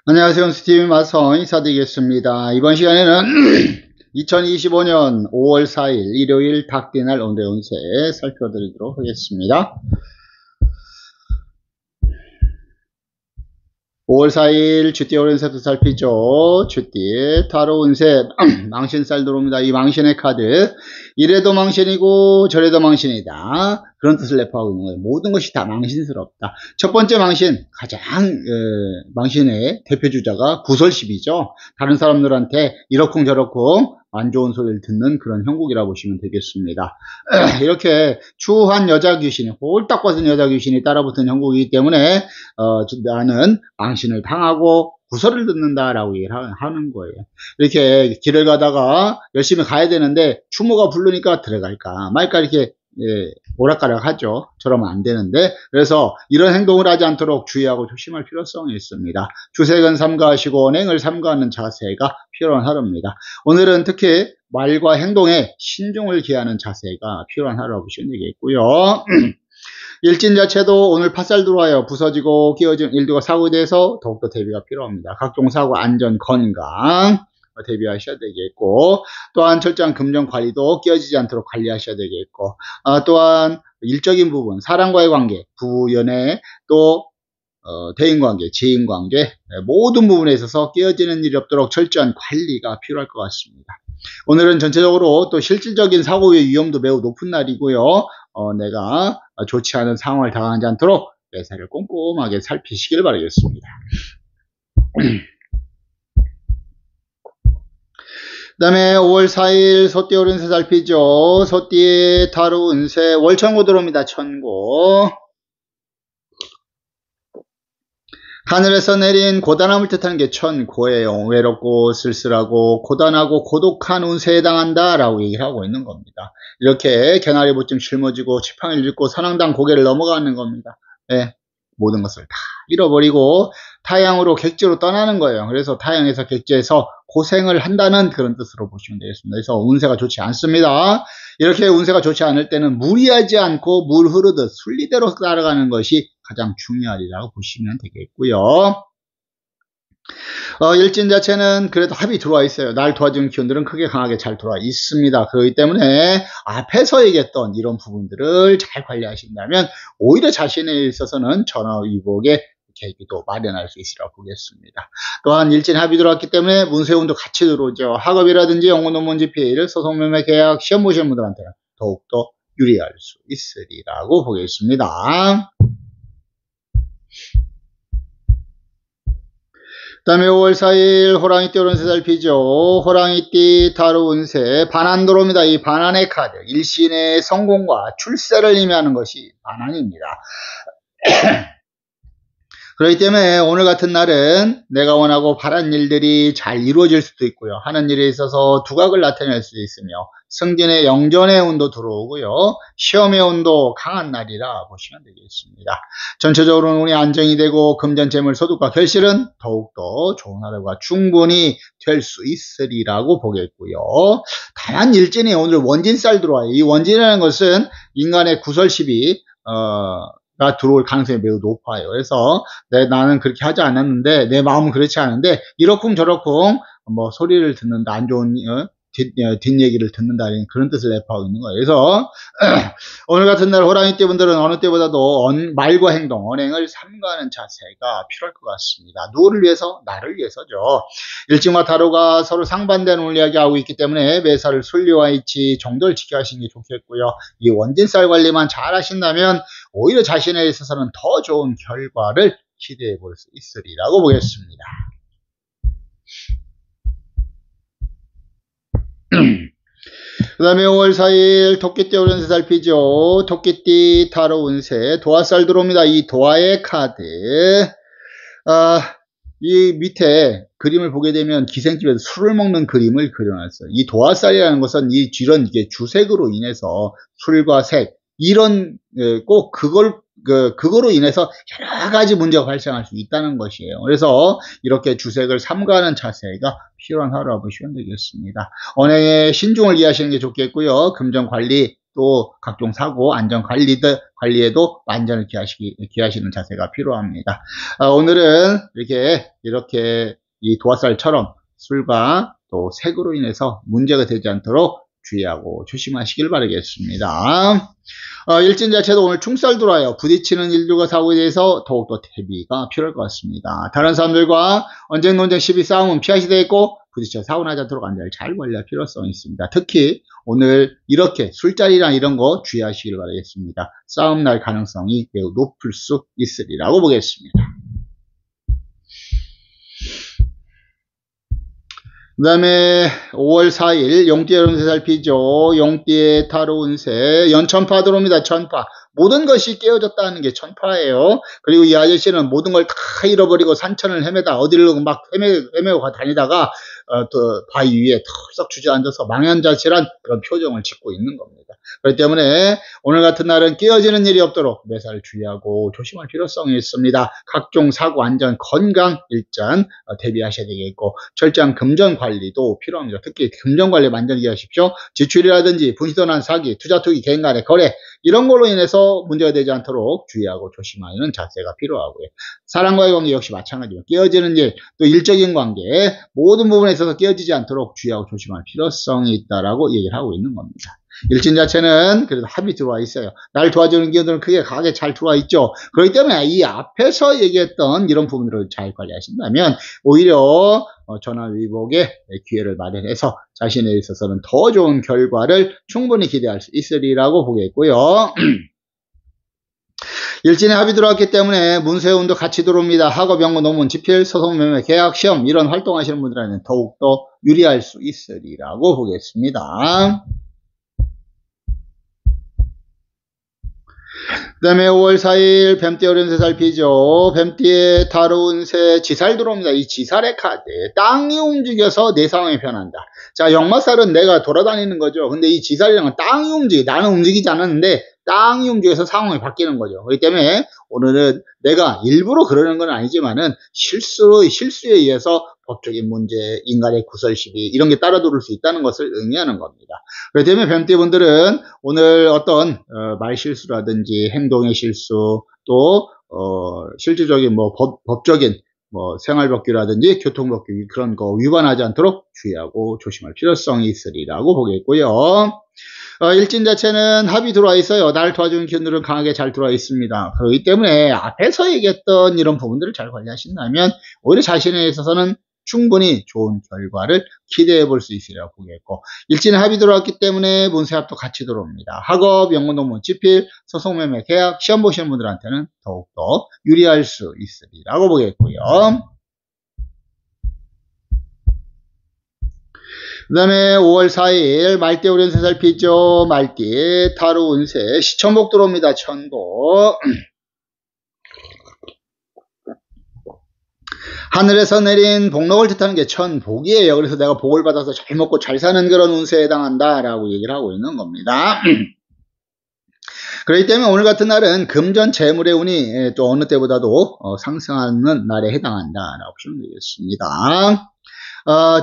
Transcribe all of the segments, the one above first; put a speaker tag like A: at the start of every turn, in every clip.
A: 안녕하세요. 스티브 마son 인사드리겠습니다. 이번 시간에는 2025년 5월 4일 일요일 닭띠날 오늘의 운세 살펴드리도록 하겠습니다. 5월 4일 쥐띠 오른세도 살피죠. 쥐띠 타로 운세 망신살 들어옵니다. 이 망신의 카드, 이래도 망신이고 저래도 망신이다, 그런 뜻을 내포하고 있는 거예요. 모든 것이 다 망신스럽다. 첫 번째 망신, 가장 망신의 대표주자가 구설십이죠. 다른 사람들한테 이러쿵저러쿵 안 좋은 소리를 듣는 그런 형국이라고 보시면 되겠습니다. 이렇게 추한 여자 귀신이, 홀딱 벗은 여자 귀신이 따라붙은 형국이기 때문에 나는 망신을 당하고 구설을 듣는다라고 얘기를 하는 거예요. 이렇게 길을 가다가 열심히 가야 되는데 추모가 부르니까 들어갈까 말까 이렇게 오락가락 하죠. 저러면 안 되는데, 그래서 이런 행동을 하지 않도록 주의하고 조심할 필요성이 있습니다. 주색은 삼가하시고 언행을 삼가하는 자세가 필요한 하루입니다. 오늘은 특히 말과 행동에 신중을 기하는 자세가 필요한 하루라고 보시면 되겠고요. 일진 자체도 오늘 팥살 들어와요. 부서지고 끼어진 일두가 사고에 대해서 더욱더 대비가 필요합니다. 각종 사고, 안전, 건강 대비하셔야 되겠고, 또한 철저한 금전 관리도 끼어지지 않도록 관리하셔야 되겠고, 또한 일적인 부분, 사람과의 관계, 부부, 연애, 또 대인관계, 지인관계, 모든 부분에 있어서 끼어지는 일이 없도록 철저한 관리가 필요할 것 같습니다. 오늘은 전체적으로 또 실질적인 사고의 위험도 매우 높은 날이고요. 내가 좋지 않은 상황을 당하지 않도록 매사를 꼼꼼하게 살피시길 바라겠습니다. 그 다음에 5월 4일 소띠 오른세 살피죠. 소띠의 타로 운세 월천고 들어옵니다. 천고. 하늘에서 내린 고단함을 뜻하는 게 천고예요. 외롭고 쓸쓸하고 고단하고 고독한 운세에 해당한다 라고 얘기를 하고 있는 겁니다. 이렇게 개나리 보쯤 짊어지고 지팡이를 짚고 선앙당 고개를 넘어가는 겁니다. 모든 것을 다 잃어버리고 타양으로 객지로 떠나는 거예요. 그래서 타양에서 객지에서 고생을 한다는 그런 뜻으로 보시면 되겠습니다. 그래서 운세가 좋지 않습니다. 이렇게 운세가 좋지 않을 때는 무리하지 않고 물 흐르듯 순리대로 따라가는 것이 가장 중요하리라고 보시면 되겠고요. 일진 자체는 그래도 합이 들어와 있어요. 날 도와주는 기운들은 크게 강하게 잘 들어와 있습니다. 그렇기 때문에 앞에서 얘기했던 이런 부분들을 잘 관리하신다면 오히려 자신에 있어서는 전화위복의 계기도 마련할 수 있으리라고 보겠습니다. 또한 일진 합이 들어왔기 때문에 문세운도 같이 들어오죠. 학업이라든지 영어 논문 집필, 소송매매 계약, 시험 보시는 분들한테는 더욱더 유리할 수 있으리라고 보겠습니다. 그 다음에 5월 4일 호랑이띠 오른세 살피죠. 호랑이띠 타로 운세 반환 들어옵니다. 이 반환의 카드, 일신의 성공과 출세를 의미하는 것이 반환입니다. 그렇기 때문에 오늘 같은 날은 내가 원하고 바란 일들이 잘 이루어질 수도 있고요. 하는 일에 있어서 두각을 나타낼 수 있으며 승진의 영전의 운도 들어오고요. 시험의 운도 강한 날이라 보시면 되겠습니다. 전체적으로는 운이 안정이 되고 금전, 재물, 소득과 결실은 더욱더 좋은 하루가 충분히 될 수 있으리라고 보겠고요. 다만 일진이 오늘 원진살 들어와요. 이 원진이라는 것은 인간의 구설십이 가 들어올 가능성이 매우 높아요. 그래서 나는 그렇게 하지 않았는데, 내 마음은 그렇지 않은데 이러쿵저러쿵 뭐 소리를 듣는다, 안 좋은 뒷얘기를 듣는다는 그런 뜻을 내포하고 있는 거예요. 그래서 오늘 같은 날 호랑이띠 분들은 어느 때보다도 말과 행동, 언행을 삼가하는 자세가 필요할 것 같습니다. 누구를 위해서? 나를 위해서죠. 일진과 타로가 서로 상반된 운을 이야기하고 있기 때문에 매사를 순리와 이치, 정도를 지켜 하시는 게 좋겠고요. 이 원진살 관리만 잘 하신다면 오히려 자신에 있어서는 더 좋은 결과를 기대해 볼 수 있으리라고 보겠습니다. 그 다음에 5월 4일 토끼띠 오른세 살피죠. 토끼띠 타로 운세 도화살 들어옵니다. 이 도화의 카드, 이 밑에 그림을 보게 되면 기생집에서 술을 먹는 그림을 그려놨어요. 이 도화살이라는 것은 이런 이게 주색으로 인해서 술과 색, 이런 꼭 그거로 인해서 여러 가지 문제가 발생할 수 있다는 것이에요. 그래서 이렇게 주색을 삼가하는 자세가 필요한 하루라고 보시면 되겠습니다. 언행에 신중을 이해하시는 게 좋겠고요. 금전 관리, 또 각종 사고 안전 관리에도 안전을 기하시는 자세가 필요합니다. 오늘은 이렇게 이 도화살처럼 술과 또 색으로 인해서 문제가 되지 않도록 주의하고 조심하시길 바라겠습니다. 일진 자체도 오늘 충살 들어와요. 부딪히는 일들과 사고에 대해서 더욱더 대비가 필요할 것 같습니다. 다른 사람들과 언쟁, 논쟁, 시비, 싸움은 피하시 되겠고 부딪혀 사고 나지 않도록 안전을 잘 관리할 필요성이 있습니다. 특히 오늘 이렇게 술자리랑 이런 거 주의하시길 바라겠습니다. 싸움 날 가능성이 매우 높을 수 있으리라고 보겠습니다. 그 다음에 5월 4일 용띠의 운세 살피죠. 용띠의 타로 운세 연천파 들어옵니다. 천파. 모든 것이 깨어졌다는 게 천파예요. 그리고 이 아저씨는 모든 걸 다 잃어버리고 산천을 헤매다 어디를 막 헤매고 다니다가 또 바위 위에 털썩 주저앉아서 망연자실한 그런 표정을 짓고 있는 겁니다. 그렇기 때문에 오늘 같은 날은 깨어지는 일이 없도록 매사를 주의하고 조심할 필요성이 있습니다. 각종 사고, 안전, 건강 일단 대비하셔야 되겠고 철저한 금전 관리도 필요합니다. 특히 금전 관리 만전히 하십시오. 지출이라든지 분시도난 사기, 투자, 투기, 개인 간의 거래 이런 걸로 인해서 문제가 되지 않도록 주의하고 조심하는 자세가 필요하고요. 사람과의 관계 역시 마찬가지로 깨어지는 일, 또 일적인 관계 모든 부분에 있어서 깨어지지 않도록 주의하고 조심할 필요성이 있다라고 얘기를 하고 있는 겁니다. 일진 자체는 그래도 합이 들어와 있어요. 날 도와주는 기운들은 크게 강하게 잘 들어와 있죠. 그렇기 때문에 이 앞에서 얘기했던 이런 부분들을 잘 관리하신다면 오히려 전화위복의 기회를 마련해서 자신에 있어서는 더 좋은 결과를 충분히 기대할 수 있으리라고 보겠고요. 일진에 합이 들어왔기 때문에 문서운도 같이 들어옵니다. 학업, 연구, 논문, 집필, 소송, 매매, 계약, 시험 이런 활동하시는 분들에는 더욱더 유리할 수 있으리라고 보겠습니다. 그 다음에 5월 4일 뱀띠 어련세 살피죠. 뱀띠의 타로 운세 지살 들어옵니다. 이 지살의 카드 땅이 움직여서 내 상황이 변한다. 자, 역마살은 내가 돌아다니는 거죠. 근데 이 지살이랑은 땅이 나는 움직이지 않았는데 땅이 움직여서 상황이 바뀌는 거죠. 그렇기 때문에 오늘은 내가 일부러 그러는 건 아니지만은 실수에 의해서 법적인 문제, 인간의 구설시비 이런 게 따라들을 수 있다는 것을 의미하는 겁니다. 그렇기 때문에 뱀띠분들은 오늘 어떤 말실수라든지 행동의 실수 또 실질적인 법적인 생활법규라든지 교통법규 그런 거 위반하지 않도록 주의하고 조심할 필요성이 있으리라고 보겠고요. 일진 자체는 합이 들어와 있어요. 날 도와주는 기운들은 강하게 잘 들어와 있습니다. 그렇기 때문에 앞에서 얘기했던 이런 부분들을 잘 관리하신다면 오히려 자신에 있어서는 충분히 좋은 결과를 기대해 볼 수 있으리라고 보겠고 일진에 합이 들어왔기 때문에 문세합도 같이 들어옵니다. 학업, 연구, 논문, 집필, 소송, 매매, 계약, 시험 보시는 분들한테는 더욱더 유리할 수 있으리라고 보겠고요. 그 다음에 5월 4일 말띠 오련세 살피죠. 말띠 타로 운세 시천복 들어옵니다. 천복. 하늘에서 내린 복록을 뜻하는 게 천복이에요. 그래서 내가 복을 받아서 잘 먹고 잘 사는 그런 운세에 해당한다 라고 얘기를 하고 있는 겁니다. 그렇기 때문에 오늘 같은 날은 금전 재물의 운이 또 어느 때보다도 상승하는 날에 해당한다 라고 보시면 되겠습니다.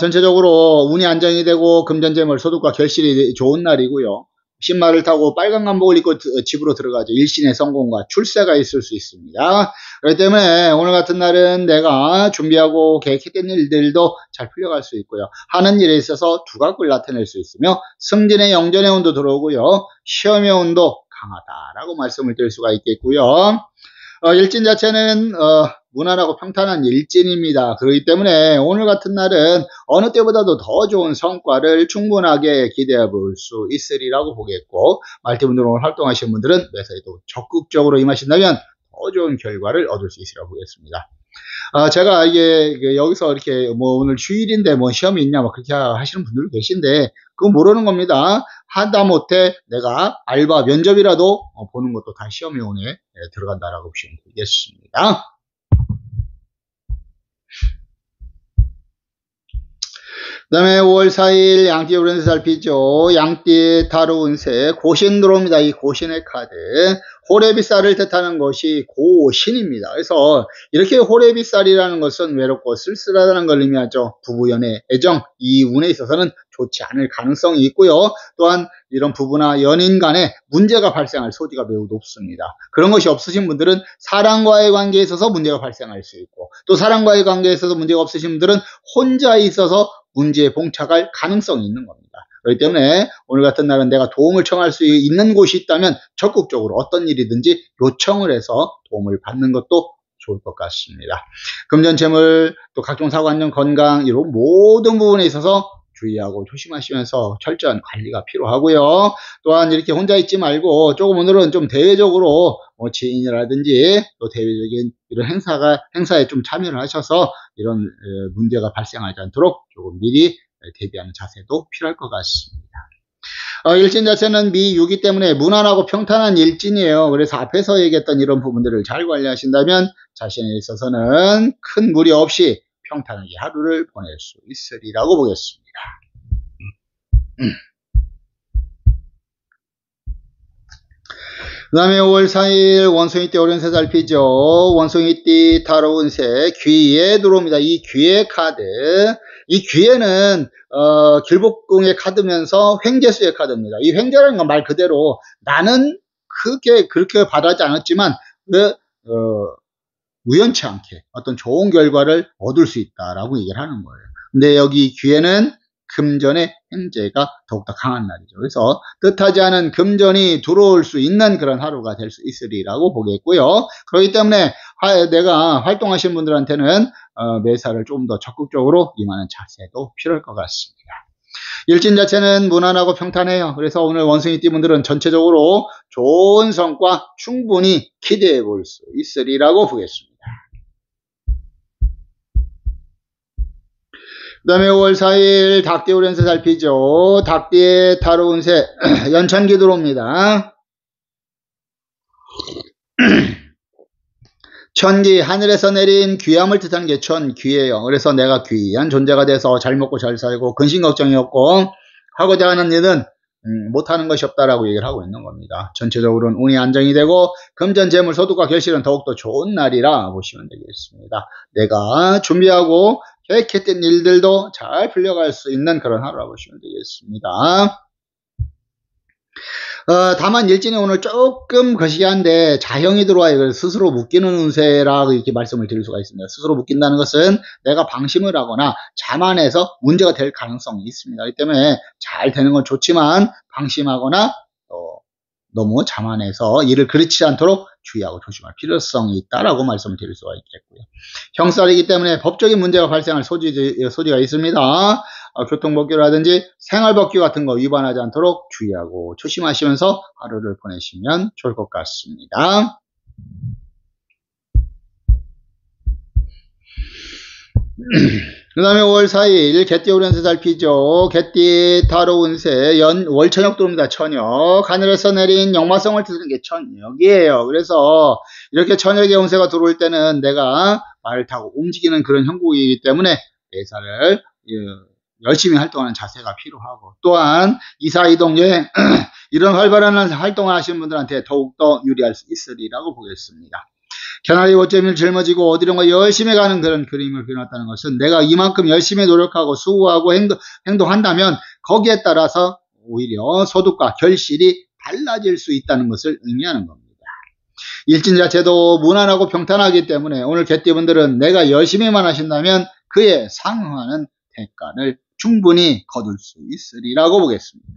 A: 전체적으로 운이 안정이 되고 금전재물 소득과 결실이 좋은 날이고요. 신발을 타고 빨간 간복을 입고 집으로 들어가죠. 일신의 성공과 출세가 있을 수 있습니다. 그렇기 때문에 오늘 같은 날은 내가 준비하고 계획했던 일들도 잘 풀려갈 수 있고요. 하는 일에 있어서 두각을 나타낼 수 있으며 승진의 영전의 운도 들어오고요. 시험의 운도 강하다라고 말씀을 드릴 수가 있겠고요. 일진 자체는 무난하고 평탄한 일진입니다. 그렇기 때문에 오늘 같은 날은 어느 때보다도 더 좋은 성과를 충분하게 기대해 볼 수 있으리라고 보겠고 말띠분들 오늘 활동하시는 분들은 매사에도 적극적으로 임하신다면 더 좋은 결과를 얻을 수 있으리라고 보겠습니다. 제가 이게 여기서 이렇게 오늘 휴일인데 시험이 있냐 그렇게 하시는 분들 계신데 그건 모르는 겁니다. 하다못해 내가 알바 면접이라도 보는 것도 다 시험의 운에 들어간다라고 보시면 되겠습니다. 그 다음에 5월 5월 4일 양띠 오른세 살피죠. 양띠 타로 운세 고신 들어옵니다. 이 고신의 카드. 호래비살을 뜻하는 것이 고신입니다. 그래서 이렇게 호래비살이라는 것은 외롭고 쓸쓸하다는 걸 의미하죠. 부부, 연애, 애정, 이 운에 있어서는 좋지 않을 가능성이 있고요. 또한 이런 부부나 연인 간에 문제가 발생할 소지가 매우 높습니다. 그런 것이 없으신 분들은 사랑과의 관계에 있어서 문제가 발생할 수 있고, 또 사랑과의 관계에 있어서 문제가 없으신 분들은 혼자 있어서 문제에 봉착할 가능성이 있는 겁니다. 그렇기 때문에 오늘 같은 날은 내가 도움을 청할 수 있는 곳이 있다면 적극적으로 어떤 일이든지 요청을 해서 도움을 받는 것도 좋을 것 같습니다. 금전재물, 또 각종 사관령 건강, 이런 모든 부분에 있어서 주의하고 조심하시면서 철저한 관리가 필요하고요. 또한 이렇게 혼자 있지 말고 조금 오늘은 좀 대외적으로 지인이라든지 또 대외적인 이런 행사에 좀 참여를 하셔서 이런 문제가 발생하지 않도록 조금 미리 대비하는 자세도 필요할 것 같습니다. 일진 자체는 미6이 때문에 무난하고 평탄한 일진이에요. 그래서 앞에서 얘기했던 이런 부분들을 잘 관리하신다면 자신에 있어서는 큰 무리 없이 평탄하게 하루를 보낼 수 있으리라고 보겠습니다. 그 다음에 5월 4일 원숭이띠 오른세 살피죠. 원숭이띠 타로 운세 귀에 들어옵니다. 이 귀의 카드. 이 귀에는 길복궁의 카드면서 횡재수의 카드입니다. 이 횡재라는 건 말 그대로 나는 그렇게 바라지 않았지만 우연치 않게 어떤 좋은 결과를 얻을 수 있다라고 얘기를 하는 거예요. 근데 여기 귀에는 금전의 횡재가 더욱더 강한 날이죠. 그래서 뜻하지 않은 금전이 들어올 수 있는 그런 하루가 될 수 있으리라고 보겠고요. 그렇기 때문에 내가 활동하시는 분들한테는 매사를 좀 더 적극적으로 임하는 자세도 필요할 것 같습니다. 일진 자체는 무난하고 평탄해요. 그래서 오늘 원숭이띠 분들은 전체적으로 좋은 성과 충분히 기대해 볼 수 있으리라고 보겠습니다. 그 다음에 5월 4일 닭띠 오른세 살피죠. 닭띠의 타로 운세 연천기 들어옵니다. 천기, 하늘에서 내린 귀함을 뜻하는 게 천귀예요. 그래서 내가 귀한 존재가 돼서 잘 먹고 잘 살고 근심 걱정이 없고 하고자 하는 일은 못하는 것이 없다라고 얘기를 하고 있는 겁니다. 전체적으로는 운이 안정이 되고 금전, 재물, 소득과 결실은 더욱더 좋은 날이라 보시면 되겠습니다. 내가 준비하고 계획했던 일들도 잘 풀려갈 수 있는 그런 하루라 보시면 되겠습니다. 다만 일진이 오늘 조금 거시기한데 자형이 들어와요. 그래서 스스로 묶이는 운세라고 이렇게 말씀을 드릴 수가 있습니다. 스스로 묶인다는 것은 내가 방심을 하거나 자만해서 문제가 될 가능성이 있습니다. 그렇기 때문에 잘 되는 건 좋지만 방심하거나 너무 자만해서 일을 그르치지 않도록 주의하고 조심할 필요성이 있다라고 말씀을 드릴 수가 있겠고요. 형살이기 때문에 법적인 문제가 발생할 소지가 있습니다. 교통법규라든지 생활법규 같은 거 위반하지 않도록 주의하고 조심하시면서 하루를 보내시면 좋을 것 같습니다. 그 다음에 5월 4일 개띠 오른세 살피죠. 개띠 타로 운세 월천역 들어옵니다. 천역. 하늘에서 내린 역마성을 뜻하는 게 천역이에요. 그래서 이렇게 천역의 운세가 들어올 때는 내가 말을 타고 움직이는 그런 형국이기 때문에 매사를 열심히 활동하는 자세가 필요하고, 또한 이사 이동 여행 이런 활발한 활동을 하시는 분들한테 더욱더 유리할 수 있으리라고 보겠습니다. 견학이 어쩌면 짊어지고 어디론가 열심히 가는 그런 그림을 그려놨다는 것은 내가 이만큼 열심히 노력하고 수고하고 행동한다면 거기에 따라서 오히려 소득과 결실이 달라질 수 있다는 것을 의미하는 겁니다. 일진 자체도 무난하고 평탄하기 때문에 오늘 개띠분들은 내가 열심히만 하신다면 그에 상응하는 대가를 충분히 거둘 수 있으리라고 보겠습니다.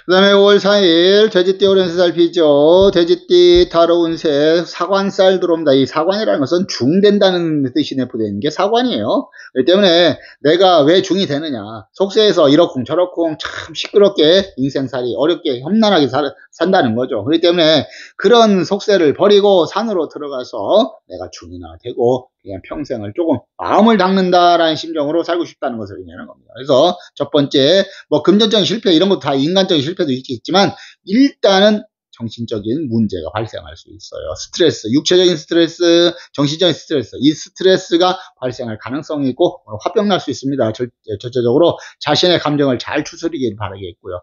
A: 그 다음에 5월 4일 돼지띠 오른세 살피죠. 돼지띠 타로 운세 사관살 들어옵니다. 이 사관이라는 것은 중된다는 뜻이 내포되어 있는 게 사관이에요. 그렇기 때문에 내가 왜 중이 되느냐, 속세에서 이러쿵 저러쿵 참 시끄럽게 인생살이 어렵게 험난하게 산다는 거죠. 그렇기 때문에 그런 속세를 버리고 산으로 들어가서 내가 중이나 되고 그냥 평생을 조금 마음을 닦는다라는 심정으로 살고 싶다는 것을 의미하는 겁니다. 그래서 첫 번째, 금전적인 실패 이런 것도 다 인간적인 실패도 있지만 일단은 정신적인 문제가 발생할 수 있어요. 스트레스, 육체적인 스트레스, 정신적인 스트레스, 이 스트레스가 발생할 가능성이 있고 화병 날 수 있습니다. 전체적으로 자신의 감정을 잘 추스리길 바라겠고요.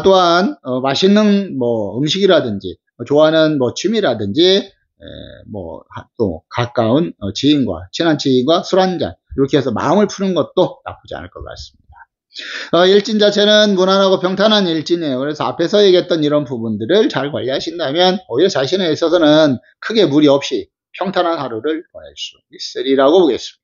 A: 또한 맛있는 뭐 음식이라든지 좋아하는 뭐 취미라든지 또 가까운 지인과 친한 지인과 술 한잔 이렇게 해서 마음을 푸는 것도 나쁘지 않을 것 같습니다. 일진 자체는 무난하고 평탄한 일진이에요. 그래서 앞에서 얘기했던 이런 부분들을 잘 관리하신다면 오히려 자신에 있어서는 크게 무리 없이 평탄한 하루를 보낼 수 있으리라고 보겠습니다.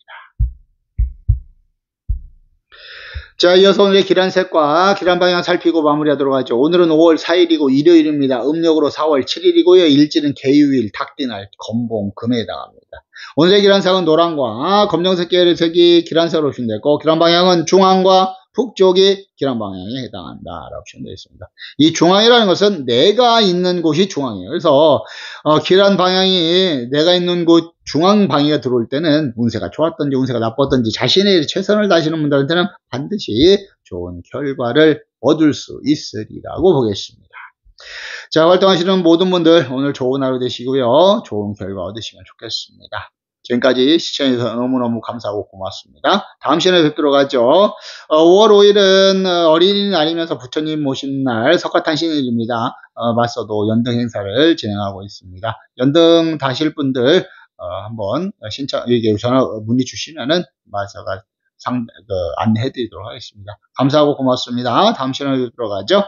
A: 자, 이어서 오늘의 기란색과 기란방향 살피고 마무리하도록 하죠. 오늘은 5월 4일이고 일요일입니다. 음력으로 4월 7일이고요. 일지는 개유일, 닭띠날, 건봉, 금에 해당합니다. 오늘의 기란색은 노란과 검정색 계열의 색이 기란색으로 표현되고 기란방향은 중앙과 북쪽이 기란방향에 해당한다라고 표현되어 있습니다. 이 중앙이라는 것은 내가 있는 곳이 중앙이에요. 그래서 기란방향이 내가 있는 곳 중앙 방위가 들어올 때는 운세가 좋았던지 운세가 나빴던지 자신의 최선을 다하시는 분들한테는 반드시 좋은 결과를 얻을 수 있으리라고 보겠습니다. 자, 활동하시는 모든 분들 오늘 좋은 하루 되시고요. 좋은 결과 얻으시면 좋겠습니다. 지금까지 시청해주셔서 너무너무 감사하고 고맙습니다. 다음 시간에 뵙도록 하죠. 5월 5일은 어린이날이면서 부처님 모신 날 석가탄신일입니다. 맞서도 연등 행사를 진행하고 있습니다. 연등 다실 분들 한번 여기 전화 문의 주시면은 맞아가 안내해 드리도록 하겠습니다. 감사하고 고맙습니다. 다음 시간에 뵙도록 하죠.